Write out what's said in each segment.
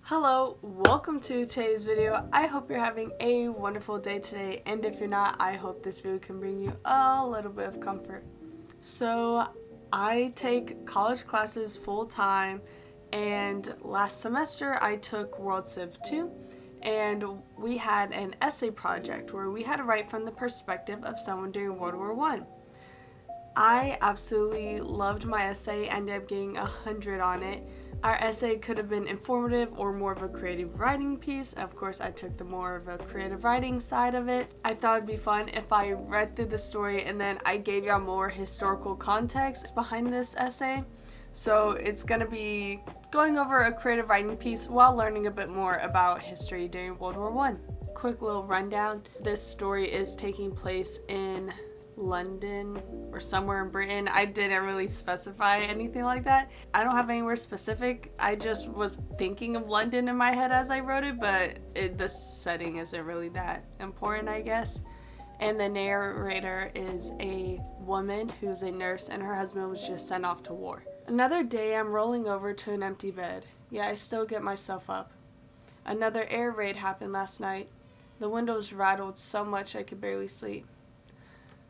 Hello, welcome to today's video. I hope you're having a wonderful day today, and if you're not, I hope this video can bring you a little bit of comfort. So, I take college classes full time, and last semester I took World Civ 2, and we had an essay project where we had to write from the perspective of someone during World War I. I absolutely loved my essay, ended up getting 100 on it. Our essay could have been informative or more of a creative writing piece. Of course, I took the more of a creative writing side of it. I thought it'd be fun if I read through the story and then I gave y'all more historical context behind this essay. So it's gonna be going over a creative writing piece while learning a bit more about history during World War I. Quick little rundown. This story is taking place in London or somewhere in Britain. I didn't really specify anything like that. I don't have anywhere specific. I just was thinking of London in my head as I wrote it, but the setting isn't really that important, I guess. And the narrator is a woman who's a nurse, and her husband was just sent off to war. Another day, I'm rolling over to an empty bed. Yeah, I still get myself up. Another air raid happened last night. The windows rattled so much I could barely sleep.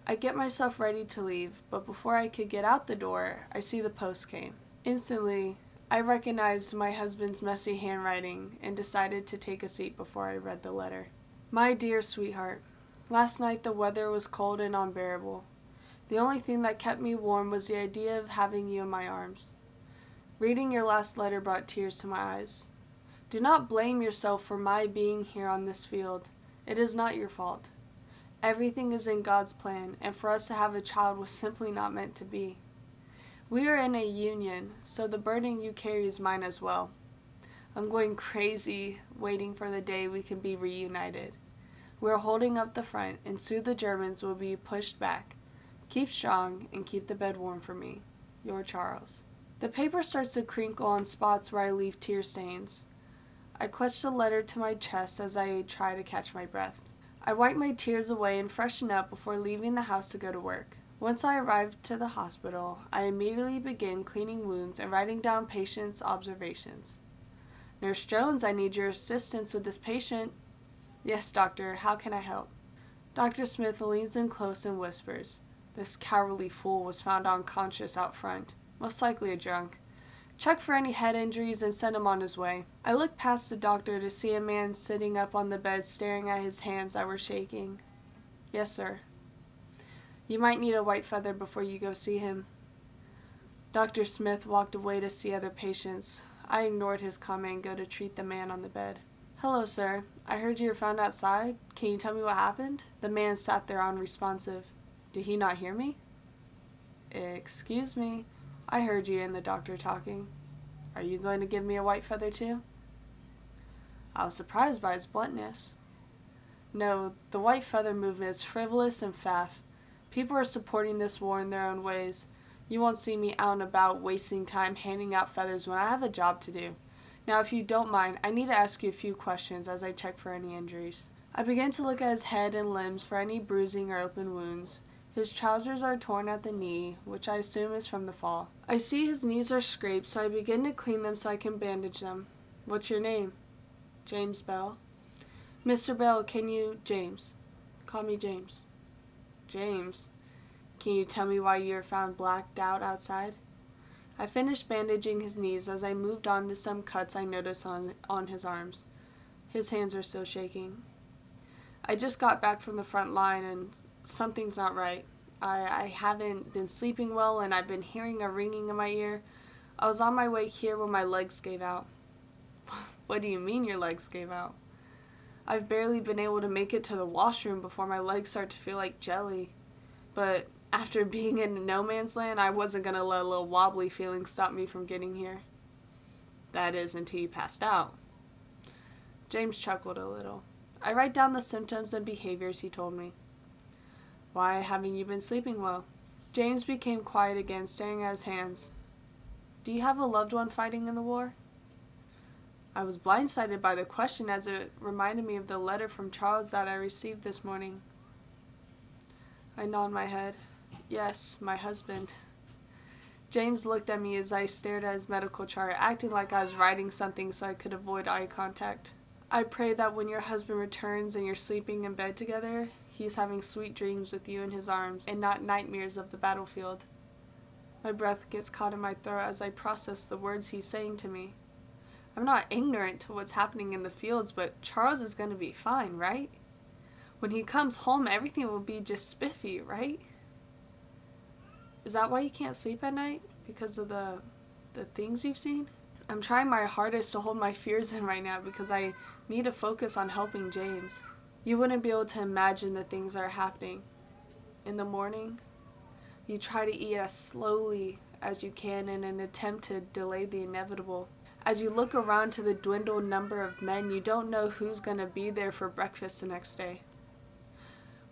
I get myself ready to leave, but before I could get out the door, I see the post came. Instantly, I recognized my husband's messy handwriting and decided to take a seat before I read the letter. My dear sweetheart, last night the weather was cold and unbearable. The only thing that kept me warm was the idea of having you in my arms. Reading your last letter brought tears to my eyes. Do not blame yourself for my being here on this field. It is not your fault. Everything is in God's plan, and for us to have a child was simply not meant to be. We are in a union, so the burden you carry is mine as well. I'm going crazy waiting for the day we can be reunited. We are holding up the front, and soon the Germans will be pushed back. Keep strong and keep the bed warm for me. Your Charles. The paper starts to crinkle on spots where I leave tear stains. I clutch the letter to my chest as I try to catch my breath. I wipe my tears away and freshen up before leaving the house to go to work. Once I arrive to the hospital, I immediately begin cleaning wounds and writing down patients' observations. Nurse Jones, I need your assistance with this patient. Yes, doctor, how can I help? Dr. Smith leans in close and whispers. This cowardly fool was found unconscious out front, most likely a drunk. Check for any head injuries and send him on his way. I look past the doctor to see a man sitting up on the bed staring at his hands that were shaking. Yes, sir. You might need a white feather before you go see him. Dr. Smith walked away to see other patients. I ignored his comment and go to treat the man on the bed. Hello, sir. I heard you were found outside. Can you tell me what happened? The man sat there unresponsive. Did he not hear me? Excuse me. I heard you and the doctor talking. Are you going to give me a white feather too? I was surprised by his bluntness. No, the white feather movement is frivolous and faff. People are supporting this war in their own ways. You won't see me out and about wasting time handing out feathers when I have a job to do. Now, if you don't mind, I need to ask you a few questions as I check for any injuries. I begin to look at his head and limbs for any bruising or open wounds. His trousers are torn at the knee, which I assume is from the fall. I see his knees are scraped, so I begin to clean them so I can bandage them. What's your name? James Bell. Mr. Bell, can you... James. Call me James. James. Can you tell me why you were found blacked out outside? I finished bandaging his knees as I moved on to some cuts I noticed on his arms. His hands are still shaking. I just got back from the front line and something's not right. I haven't been sleeping well and I've been hearing a ringing in my ear. I was on my way here when my legs gave out. What do you mean your legs gave out? I've barely been able to make it to the washroom before my legs start to feel like jelly. But after being in no man's land, I wasn't going to let a little wobbly feeling stop me from getting here. That is, until you passed out. James chuckled a little. I write down the symptoms and behaviors he told me. Why haven't you been sleeping well? James became quiet again, staring at his hands. Do you have a loved one fighting in the war? I was blindsided by the question as it reminded me of the letter from Charles that I received this morning. I nod my head. Yes, my husband. James looked at me as I stared at his medical chart, acting like I was writing something so I could avoid eye contact. I pray that when your husband returns and you're sleeping in bed together, he's having sweet dreams with you in his arms and not nightmares of the battlefield. My breath gets caught in my throat as I process the words he's saying to me. I'm not ignorant to what's happening in the fields, but Charles is going to be fine, right? When he comes home, everything will be just spiffy, right? Is that why you can't sleep at night? Because of the things you've seen? I'm trying my hardest to hold my fears in right now because I need to focus on helping James. You wouldn't be able to imagine the things that are happening. In the morning, you try to eat as slowly as you can in an attempt to delay the inevitable. As you look around to the dwindled number of men, you don't know who's going to be there for breakfast the next day.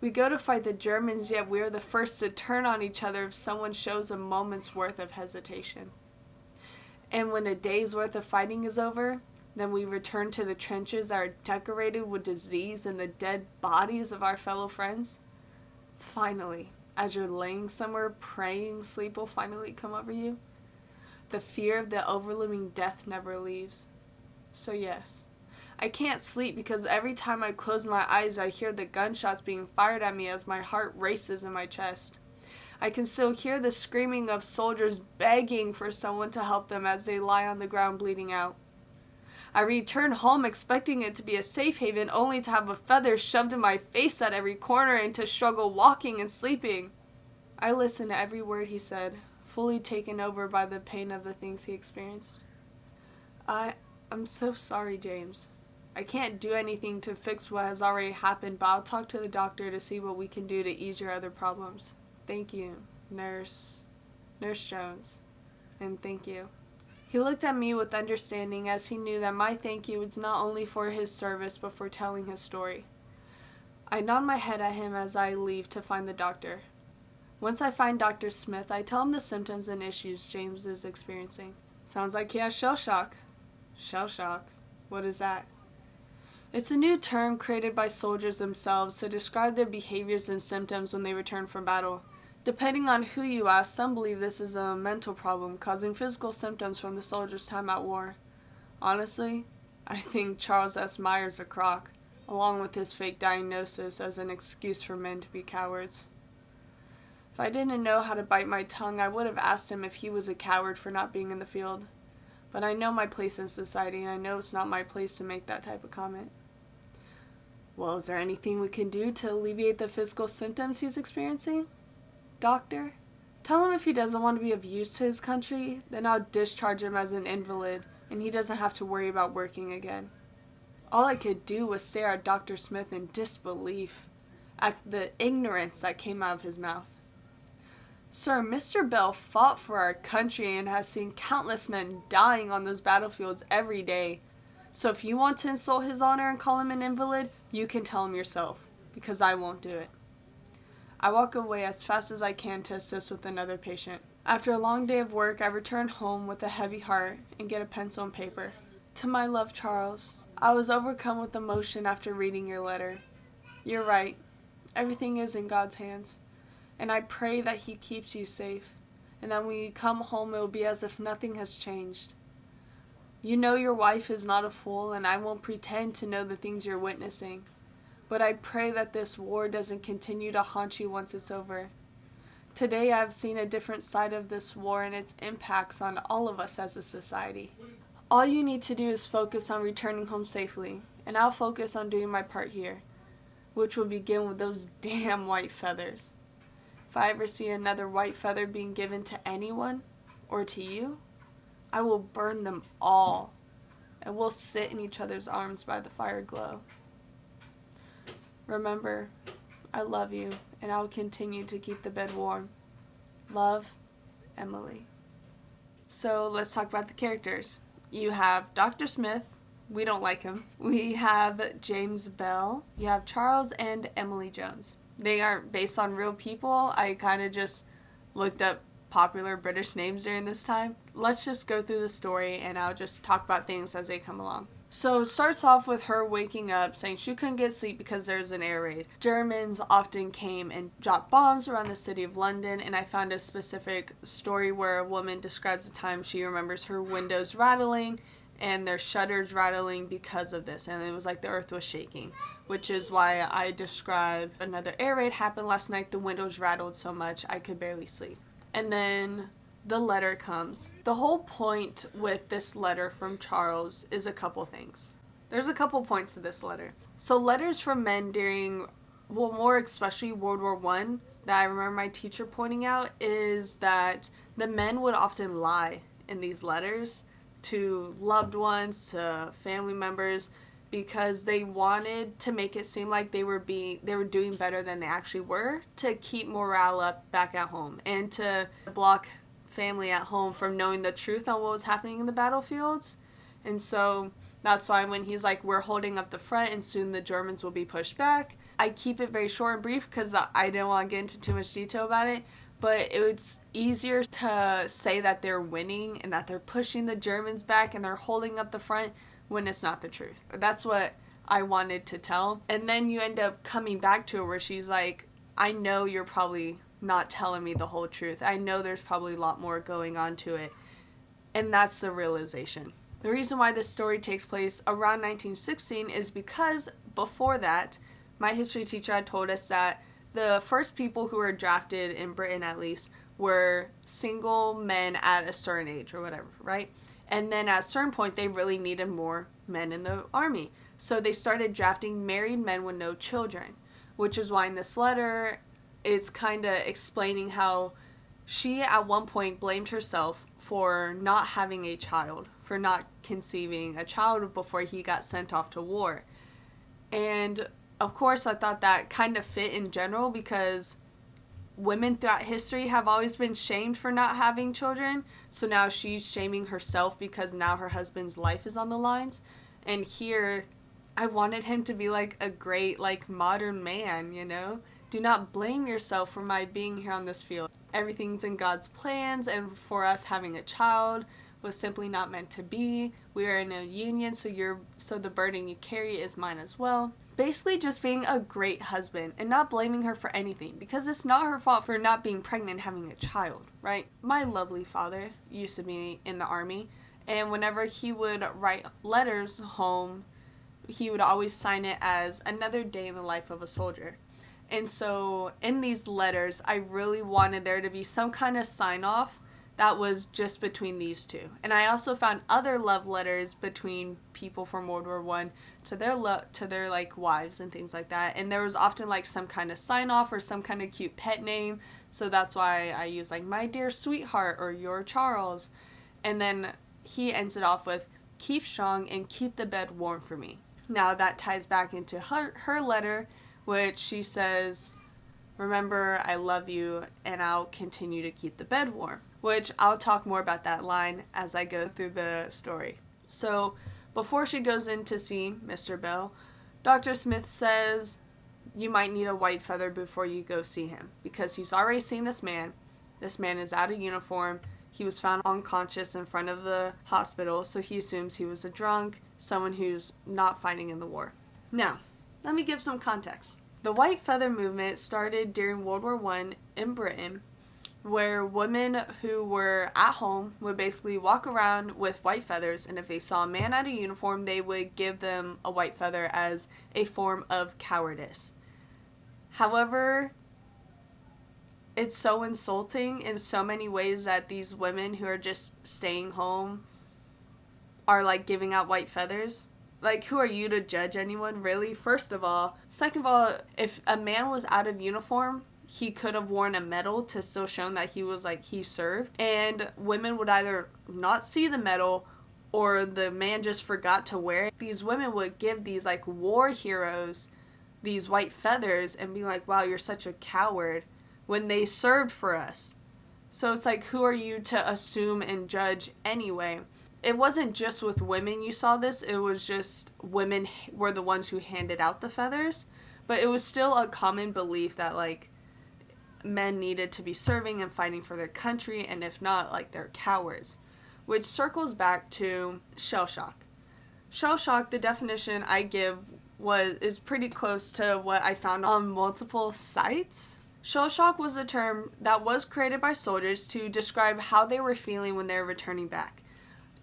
We go to fight the Germans, yet we are the first to turn on each other if someone shows a moment's worth of hesitation. And when a day's worth of fighting is over, then we return to the trenches that are decorated with disease and the dead bodies of our fellow friends. Finally, as you're laying somewhere praying sleep will finally come over you, the fear of the overlooming death never leaves. So yes, I can't sleep because every time I close my eyes I hear the gunshots being fired at me as my heart races in my chest. I can still hear the screaming of soldiers begging for someone to help them as they lie on the ground bleeding out. I return home expecting it to be a safe haven only to have a feather shoved in my face at every corner and to struggle walking and sleeping. I listened to every word he said, fully taken over by the pain of the things he experienced. I'm so sorry, James. I can't do anything to fix what has already happened, but I'll talk to the doctor to see what we can do to ease your other problems. Thank you, Nurse Jones. And thank you. He looked at me with understanding as he knew that my thank you was not only for his service but for telling his story. I nod my head at him as I leave to find the doctor. Once I find Dr. Smith, I tell him the symptoms and issues James is experiencing. Sounds like he has shell shock. Shell shock? What is that? It's a new term created by soldiers themselves to describe their behaviors and symptoms when they return from battle. Depending on who you ask, some believe this is a mental problem causing physical symptoms from the soldiers' time at war. Honestly, I think Charles S. Myers a crock, along with his fake diagnosis as an excuse for men to be cowards. If I didn't know how to bite my tongue, I would have asked him if he was a coward for not being in the field. But I know my place in society, and I know it's not my place to make that type of comment. Well, is there anything we can do to alleviate the physical symptoms he's experiencing? Doctor, tell him if he doesn't want to be of use to his country, then I'll discharge him as an invalid, and he doesn't have to worry about working again. All I could do was stare at Dr. Smith in disbelief at the ignorance that came out of his mouth. Sir, Mr. Bell fought for our country and has seen countless men dying on those battlefields every day. So if you want to insult his honor and call him an invalid, you can tell him yourself, because I won't do it. I walk away as fast as I can to assist with another patient. After a long day of work, I return home with a heavy heart and get a pencil and paper. To my love, Charles, I was overcome with emotion after reading your letter. You're right. Everything is in God's hands. And I pray that he keeps you safe, and that when you come home it will be as if nothing has changed. You know your wife is not a fool, and I won't pretend to know the things you're witnessing. But I pray that this war doesn't continue to haunt you once it's over. Today I've seen a different side of this war and its impacts on all of us as a society. All you need to do is focus on returning home safely, and I'll focus on doing my part here, which will begin with those damn white feathers. If I ever see another white feather being given to anyone, or to you, I will burn them all, and we'll sit in each other's arms by the fire glow. Remember, I love you, and I will continue to keep the bed warm. Love, Emily. So let's talk about the characters. You have Dr. Smith. We don't like him. We have James Bell. You have Charles and Emily Jones. They aren't based on real people. I kind of just looked up popular British names during this time. Let's just go through the story and I'll just talk about things as they come along. So it starts off with her waking up saying she couldn't get sleep because there's an air raid. Germans often came and dropped bombs around the city of London, and I found a specific story where a woman describes a time she remembers her windows rattling and their shutters rattling because of this, and it was like the earth was shaking, which is why I describe another air raid happened last night. The windows rattled so much I could barely sleep. And then the letter comes. The whole point with this letter from Charles is a couple things. There's a couple points to this letter. So letters from men during, well, more especially World War I, that I remember my teacher pointing out, is that the men would often lie in these letters to loved ones, to family members, because they wanted to make it seem like they were doing better than they actually were, to keep morale up back at home and to block family at home from knowing the truth on what was happening in the battlefields. And so that's why when he's like, we're holding up the front and soon the Germans will be pushed back, I keep it very short and brief because I didn't want to get into too much detail about it. But it's easier to say that they're winning and that they're pushing the Germans back and they're holding up the front when it's not the truth. That's what I wanted to tell. And then you end up coming back to it where she's like, I know you're probably not telling me the whole truth. I know there's probably a lot more going on to it. And that's the realization. The reason why this story takes place around 1916 is because before that, my history teacher had told us that the first people who were drafted, in Britain at least, were single men at a certain age or whatever, right? And then at a certain point, they really needed more men in the army. So they started drafting married men with no children, which is why in this letter, it's kind of explaining how she at one point blamed herself for not having a child, for not conceiving a child before he got sent off to war. And of course, I thought that kind of fit in general because women throughout history have always been shamed for not having children. So now she's shaming herself because now her husband's life is on the lines. And here, I wanted him to be like a great, like, modern man, you know? Do not blame yourself for my being here on this field. Everything's in God's plans, and for us having a child was simply not meant to be. We are in a union, so the burden you carry is mine as well. Basically just being a great husband and not blaming her for anything, because it's not her fault for not being pregnant and having a child, right? My lovely father used to be in the army, and whenever he would write letters home, he would always sign it as another day in the life of a soldier. And so in these letters, I really wanted there to be some kind of sign-off that was just between these two. And I also found other love letters between people from World War I to their like wives and things like that. And there was often like some kind of sign-off or some kind of cute pet name. So that's why I use like my dear sweetheart or your Charles. And then he ends it off with, keep strong and keep the bed warm for me. Now that ties back into her letter, which she says, remember, I love you, and I'll continue to keep the bed warm. Which I'll talk more about that line as I go through the story. So, before she goes in to see Mr. Bell, Dr. Smith says you might need a white feather before you go see him, because he's already seen this man. This man is out of uniform. He was found unconscious in front of the hospital, so he assumes he was a drunk, someone who's not fighting in the war. Now, let me give some context. The white feather movement started during World War I in Britain, where women who were at home would basically walk around with white feathers, and if they saw a man out of uniform, they would give them a white feather as a form of cowardice. However, it's so insulting in so many ways that these women who are just staying home are like giving out white feathers. Like, who are you to judge anyone, really? First of all. Second of all, if a man was out of uniform, he could have worn a medal to still show that he was like, he served. And women would either not see the medal or the man just forgot to wear it. These women would give these like war heroes these white feathers and be like, wow, you're such a coward, when they served for us. So it's like, who are you to assume and judge anyway? It wasn't just with women you saw this, it was just women were the ones who handed out the feathers. But it was still a common belief that like men needed to be serving and fighting for their country, and if not, like, they're cowards. Which circles back to shell shock. Shell shock, the definition I give is pretty close to what I found on multiple sites. Shell shock was a term that was created by soldiers to describe how they were feeling when they were returning back.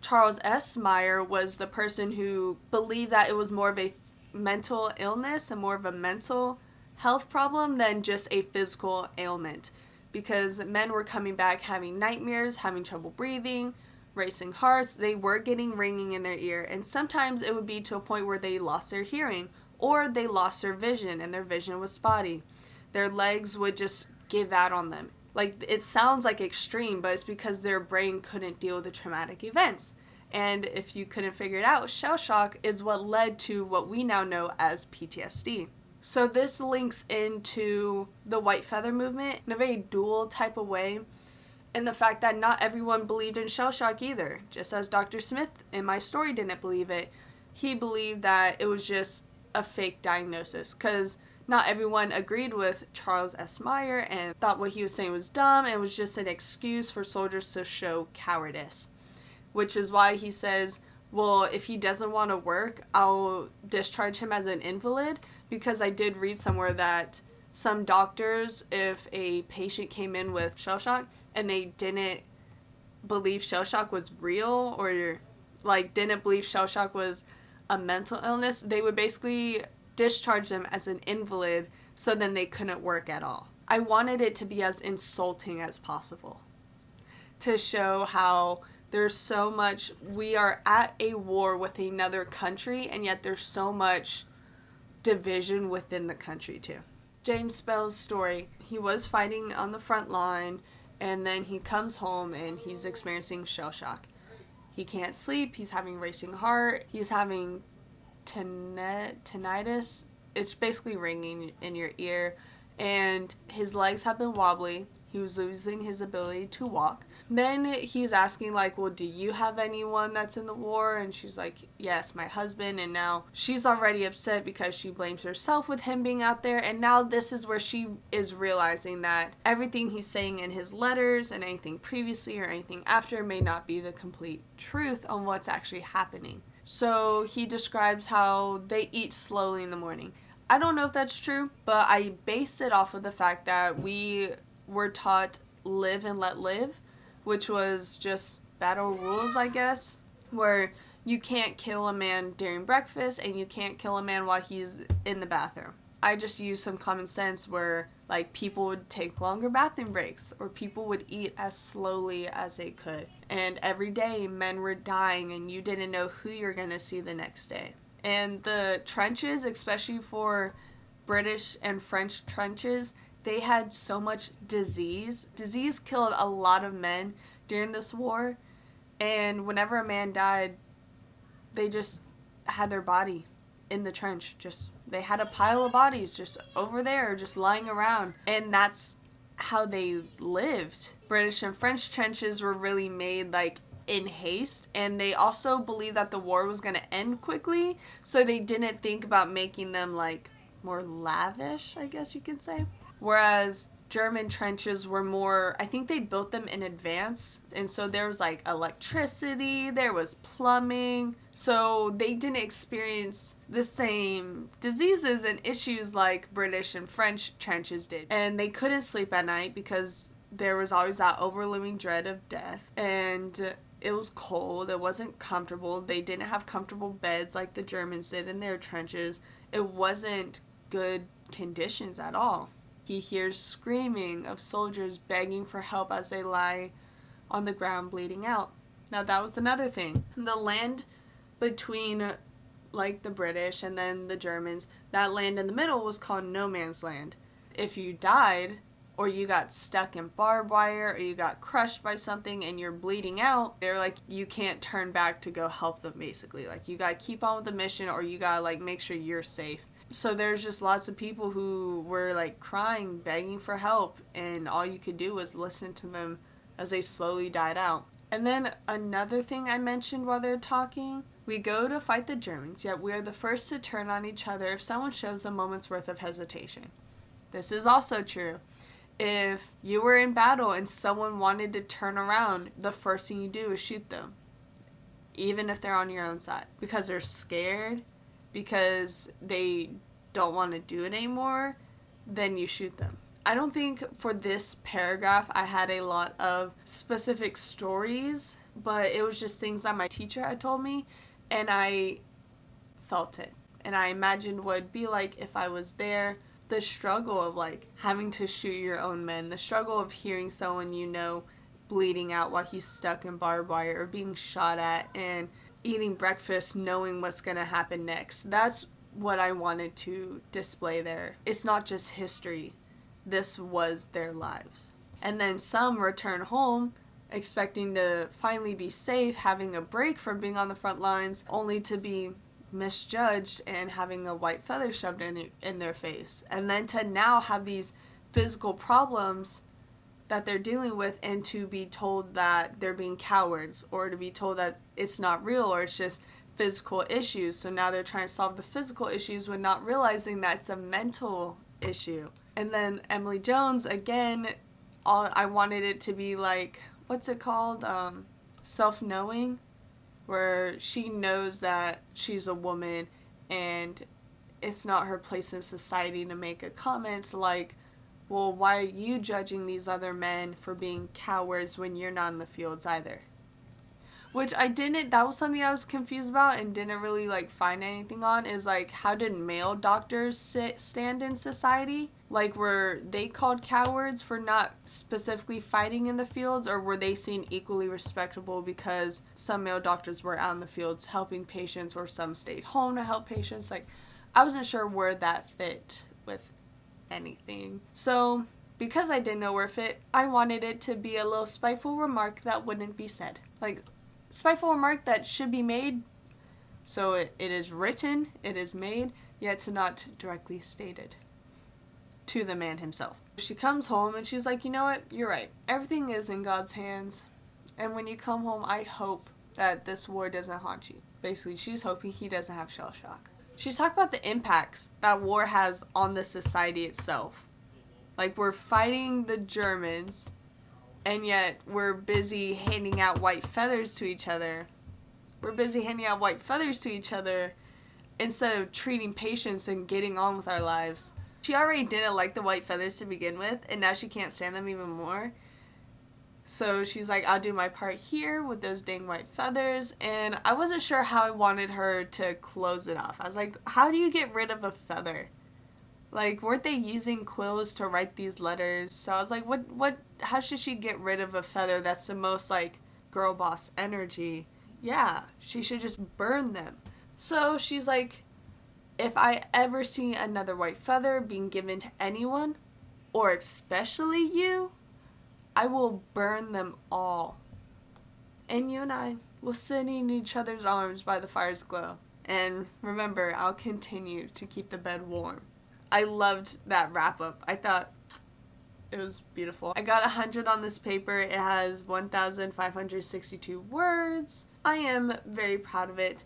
Charles S. Meyer was the person who believed that it was more of a mental illness and more of a mental health problem than just a physical ailment, because men were coming back having nightmares, having trouble breathing, racing hearts. They were getting ringing in their ear, and sometimes it would be to a point where they lost their hearing or they lost their vision and their vision was spotty. Their legs would just give out on them. Like, it sounds like extreme, but it's because their brain couldn't deal with the traumatic events. And if you couldn't figure it out, shell shock is what led to what we now know as PTSD. So this links into the white feather movement in a very dual type of way, and the fact that not everyone believed in shell shock either. Just as Dr. Smith in my story didn't believe it, he believed that it was just a fake diagnosis, because not everyone agreed with Charles S. Meyer and thought what he was saying was dumb and was just an excuse for soldiers to show cowardice. Which is why he says, well, if he doesn't want to work, I'll discharge him as an invalid, because I did read somewhere that some doctors, if a patient came in with shell shock and they didn't believe shell shock was real, or like didn't believe shell shock was a mental illness, they would basically discharge them as an invalid, so then they couldn't work at all. I wanted it to be as insulting as possible, to show how there's so much, we are at a war with another country, and yet there's so much division within the country too. James Bell's story, he was fighting on the front line, and then he comes home and he's experiencing shell shock. He can't sleep, he's having racing heart, he's having tinnitus. It's basically ringing in your ear, and his legs have been wobbly. He was losing his ability to walk. Then he's asking, like, well, do you have anyone that's in the war? And she's like, yes, my husband. And now she's already upset because she blames herself with him being out there. And now this is where she is realizing that everything he's saying in his letters and anything previously or anything after may not be the complete truth on what's actually happening. So he describes how they eat slowly in the morning. I don't know if that's true, but I base it off of the fact that we were taught live and let live, which was just battle rules, I guess, where you can't kill a man during breakfast and you can't kill a man while he's in the bathroom. I just used some common sense where, like, people would take longer bathroom breaks, or people would eat as slowly as they could. And every day men were dying and you didn't know who you're going to see the next day. And the trenches, especially for British and French trenches, they had so much disease. Disease killed a lot of men during this war. And whenever a man died, they just had their body in the trench. They had a pile of bodies just over there, just lying around. And that's how they lived. British and French trenches were really made, like, in haste, and they also believed that the war was going to end quickly, so they didn't think about making them, like, more lavish, I guess you could say. Whereas German trenches were more, I think they built them in advance, and so there was, like, electricity, there was plumbing, so they didn't experience the same diseases and issues like British and French trenches did. And they couldn't sleep at night because there was always that overlooming dread of death, and it was cold, it wasn't comfortable, they didn't have comfortable beds like the Germans did in their trenches. It wasn't good conditions at all. He hears screaming of soldiers begging for help as they lie on the ground bleeding out. Now that was another thing. The land between, like, the British and then the Germans, that land in the middle was called no man's land. If you died, or you got stuck in barbed wire, or you got crushed by something and you're bleeding out, they're like, you can't turn back to go help them, basically. Like, you gotta keep on with the mission, or you gotta, like, make sure you're safe. So there's just lots of people who were, like, crying, begging for help, and all you could do was listen to them as they slowly died out. And then another thing I mentioned while they're talking, we go to fight the Germans, yet we are the first to turn on each other if someone shows a moment's worth of hesitation. This is also true. If you were in battle and someone wanted to turn around, the first thing you do is shoot them. even if they're on your own side, because they're scared, because they don't want to do it anymore, then you shoot them. I don't think for this paragraph I had a lot of specific stories, but it was just things that my teacher had told me, and I felt it. And I imagined what it'd be like if I was there. The struggle of like having to shoot your own men, the struggle of hearing someone you know bleeding out while he's stuck in barbed wire or being shot at, and eating breakfast knowing what's going to happen next. That's what I wanted to display there. It's not just history. This was their lives. And then some return home expecting to finally be safe, having a break from being on the front lines, only to be misjudged and having a white feather shoved in their face. And then to now have these physical problems that they're dealing with, and to be told that they're being cowards, or to be told that it's not real, or it's just physical issues. So now they're trying to solve the physical issues when not realizing that it's a mental issue. And then Emily Jones, again, I wanted it to be like, what's it called? Self-knowing, where she knows that she's a woman and it's not her place in society to make a comment like, well, why are you judging these other men for being cowards when you're not in the fields either? Which that was something I was confused about and didn't really like find anything on, is like, how did male doctors stand in society? Like, were they called cowards for not specifically fighting in the fields, or were they seen equally respectable because some male doctors were out in the fields helping patients, or some stayed home to help patients? Like, I wasn't sure where that fit with anything. So, because I didn't know where it fit, I wanted it to be a little spiteful remark that wouldn't be said. Like, spiteful remark that should be made, so it is written, it is made, yet not directly stated to the man himself. She comes home and she's like, you know what, you're right. Everything is in God's hands, and when you come home, I hope that this war doesn't haunt you. Basically, she's hoping he doesn't have shell shock. She's talking about the impacts that war has on the society itself. Like, we're fighting the Germans, and yet we're busy handing out white feathers to each other. We're busy handing out white feathers to each other instead of treating patients and getting on with our lives. She already didn't like the white feathers to begin with, and now she can't stand them even more. So she's like, I'll do my part here with those dang white feathers. And I wasn't sure how I wanted her to close it off. I was like, how do you get rid of a feather? Like, weren't they using quills to write these letters? So I was like, how should she get rid of a feather that's the most, like, girl boss energy? Yeah, she should just burn them. So she's like, if I ever see another white feather being given to anyone, or especially you, I will burn them all. And you and I will sit in each other's arms by the fire's glow. And remember, I'll continue to keep the bed warm. I loved that wrap-up. I thought it was beautiful. I got 100 on this paper. It has 1,562 words. I am very proud of it.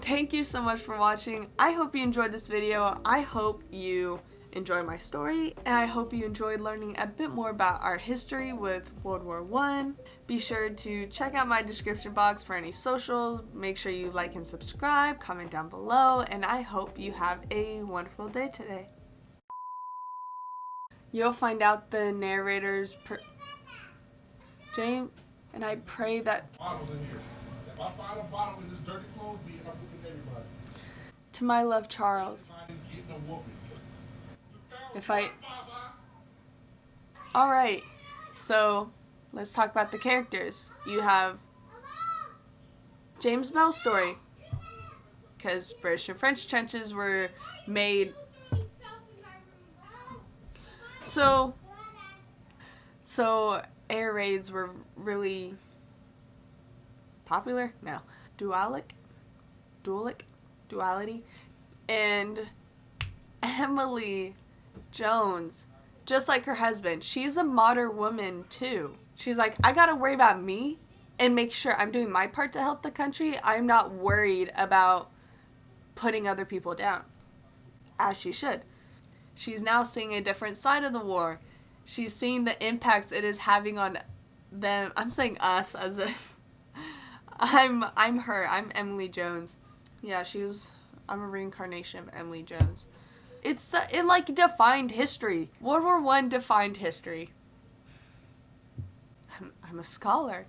Thank you so much for watching. I hope you enjoyed this video. I hope you enjoyed my story, and I hope you enjoyed learning a bit more about our history with World War I. Be sure to check out my description box for any socials. Make sure you like and subscribe, comment down below, and I hope you have a wonderful day today. You'll find out the narrator's James, and I pray that Bottles in here. If I find a bottle in this dirty clothes, I'm whooping everybody. to my love, Charles. Alright, so let's talk about the characters. You have James Bell's story, because British and French trenches were made. So air raids were really popular? No. Duality. And Emily Jones, just like her husband, she's a modern woman too. She's like, I gotta worry about me and make sure I'm doing my part to help the country. I'm not worried about putting other people down, as she should. She's now seeing a different side of the war. She's seeing the impacts it is having on them. I'm saying us as if I'm her. I'm Emily Jones. Yeah, I'm a reincarnation of Emily Jones. It like defined history. World War I defined history. I'm a scholar.